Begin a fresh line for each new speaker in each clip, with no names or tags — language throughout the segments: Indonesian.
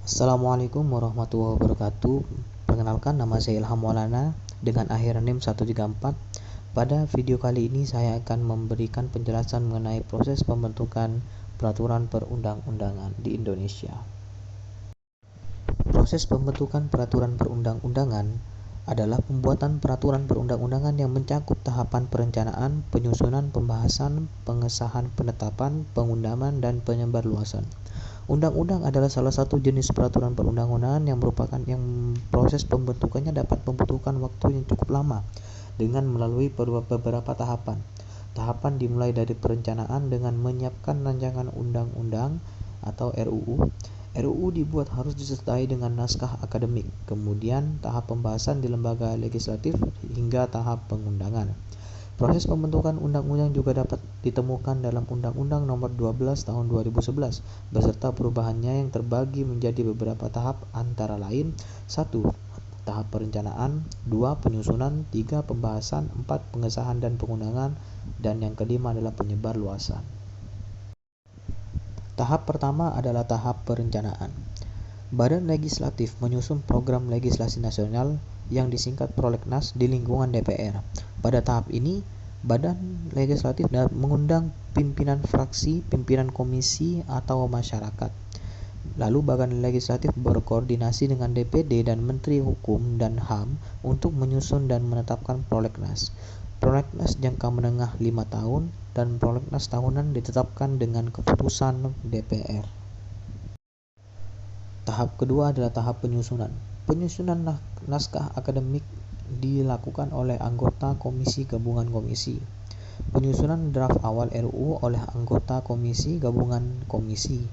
Assalamualaikum warahmatullahi wabarakatuh. Perkenalkan, nama saya Ilham Maulana dengan akhir NIM 134. Pada video kali ini saya akan memberikan penjelasan mengenai proses pembentukan peraturan perundang-undangan di Indonesia. Proses pembentukan peraturan perundang-undangan adalah pembuatan peraturan perundang-undangan yang mencakup tahapan perencanaan, penyusunan, pembahasan, pengesahan, penetapan, pengundangan, dan penyebarluasan. Undang-undang adalah salah satu jenis peraturan perundang-undangan yang proses pembentukannya dapat membutuhkan waktu yang cukup lama dengan melalui beberapa tahapan. Tahapan dimulai dari perencanaan dengan menyiapkan rancangan undang-undang atau RUU. RUU dibuat harus disertai dengan naskah akademik, kemudian tahap pembahasan di lembaga legislatif hingga tahap pengundangan. Proses pembentukan undang-undang juga dapat ditemukan dalam Undang-Undang Nomor 12 Tahun 2011 beserta perubahannya yang terbagi menjadi beberapa tahap antara lain: 1. Tahap perencanaan, 2. Penyusunan, 3. Pembahasan, 4. Pengesahan dan pengundangan, dan yang kelima adalah penyebarluasan. Tahap pertama adalah tahap perencanaan. Badan Legislatif menyusun program legislasi nasional yang disingkat Prolegnas di lingkungan DPR. Pada tahap ini, Badan Legislatif dapat mengundang pimpinan fraksi, pimpinan komisi, atau masyarakat. Lalu Badan Legislatif berkoordinasi dengan DPD dan Menteri Hukum dan HAM untuk menyusun dan menetapkan Prolegnas. Prolegnas jangka menengah 5 tahun dan Prolegnas tahunan ditetapkan dengan keputusan DPR. Tahap kedua adalah tahap penyusunan. Penyusunan naskah akademik dilakukan oleh anggota komisi gabungan komisi. Penyusunan draft awal RUU oleh anggota komisi gabungan komisi.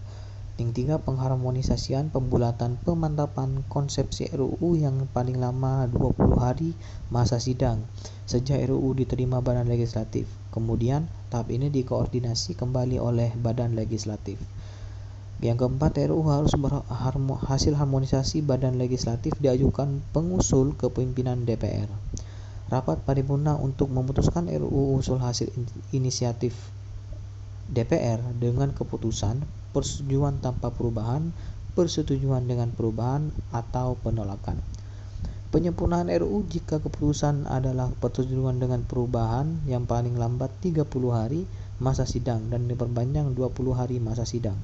Yang tiga, pengharmonisasian, pembulatan, pemantapan konsepsi RUU yang paling lama 20 hari masa sidang sejak RUU diterima Badan Legislatif. Kemudian tahap ini dikoordinasi kembali oleh Badan Legislatif. Yang keempat, RUU harus hasil harmonisasi Badan Legislatif diajukan pengusul ke pimpinan DPR. Rapat paripurna untuk memutuskan RUU usul hasil inisiatif DPR dengan keputusan, persetujuan tanpa perubahan, persetujuan dengan perubahan, atau penolakan. Penyempurnaan RUU jika keputusan adalah persetujuan dengan perubahan yang paling lambat 30 hari masa sidang dan diperpanjang 20 hari masa sidang.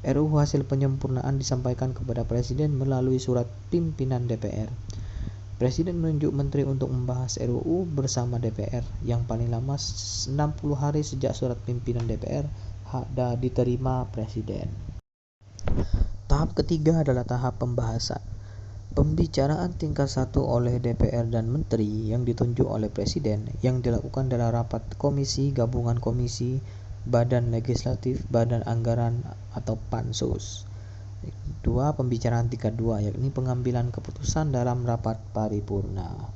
RUU hasil penyempurnaan disampaikan kepada Presiden melalui surat pimpinan DPR. Presiden menunjuk menteri untuk membahas RUU bersama DPR yang paling lama 60 hari sejak surat pimpinan DPR diterima Presiden. Tahap ketiga adalah tahap pembahasan. Pembicaraan tingkat 1 oleh DPR dan menteri yang ditunjuk oleh Presiden yang dilakukan dalam rapat komisi, gabungan komisi, Badan Legislatif, Badan Anggaran atau Pansus. 2. Pembicaraan tingkat 2, yakni pengambilan keputusan dalam rapat paripurna.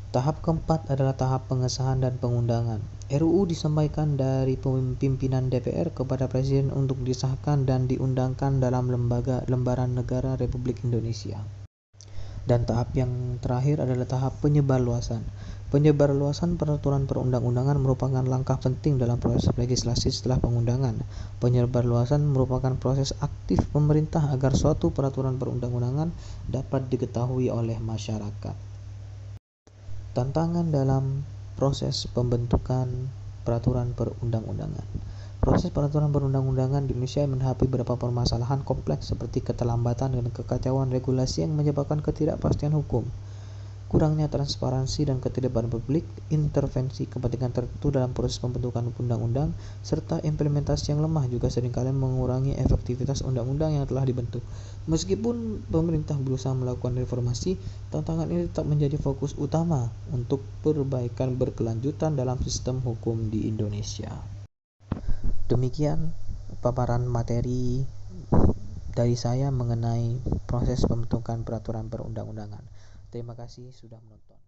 Tahap keempat adalah tahap pengesahan dan pengundangan. RUU disampaikan dari pimpinan DPR kepada Presiden untuk disahkan dan diundangkan dalam lembaran negara Republik Indonesia. Dan tahap yang terakhir adalah tahap penyebarluasan. Penyebarluasan peraturan perundang-undangan merupakan langkah penting dalam proses legislasi setelah pengundangan. Penyebarluasan merupakan proses aktif pemerintah agar suatu peraturan perundang-undangan dapat diketahui oleh masyarakat. Tantangan dalam proses pembentukan peraturan perundang-undangan. Proses peraturan perundang-undangan di Indonesia menghadapi beberapa permasalahan kompleks seperti keterlambatan dan kekacauan regulasi yang menyebabkan ketidakpastian hukum, kurangnya transparansi dan ketidakpastian publik, intervensi kepentingan tertentu dalam proses pembentukan undang-undang, serta implementasi yang lemah juga seringkali mengurangi efektivitas undang-undang yang telah dibentuk. Meskipun pemerintah berusaha melakukan reformasi, tantangan ini tetap menjadi fokus utama untuk perbaikan berkelanjutan dalam sistem hukum di Indonesia. Demikian paparan materi dari saya mengenai proses pembentukan peraturan perundang-undangan. Terima kasih sudah menonton.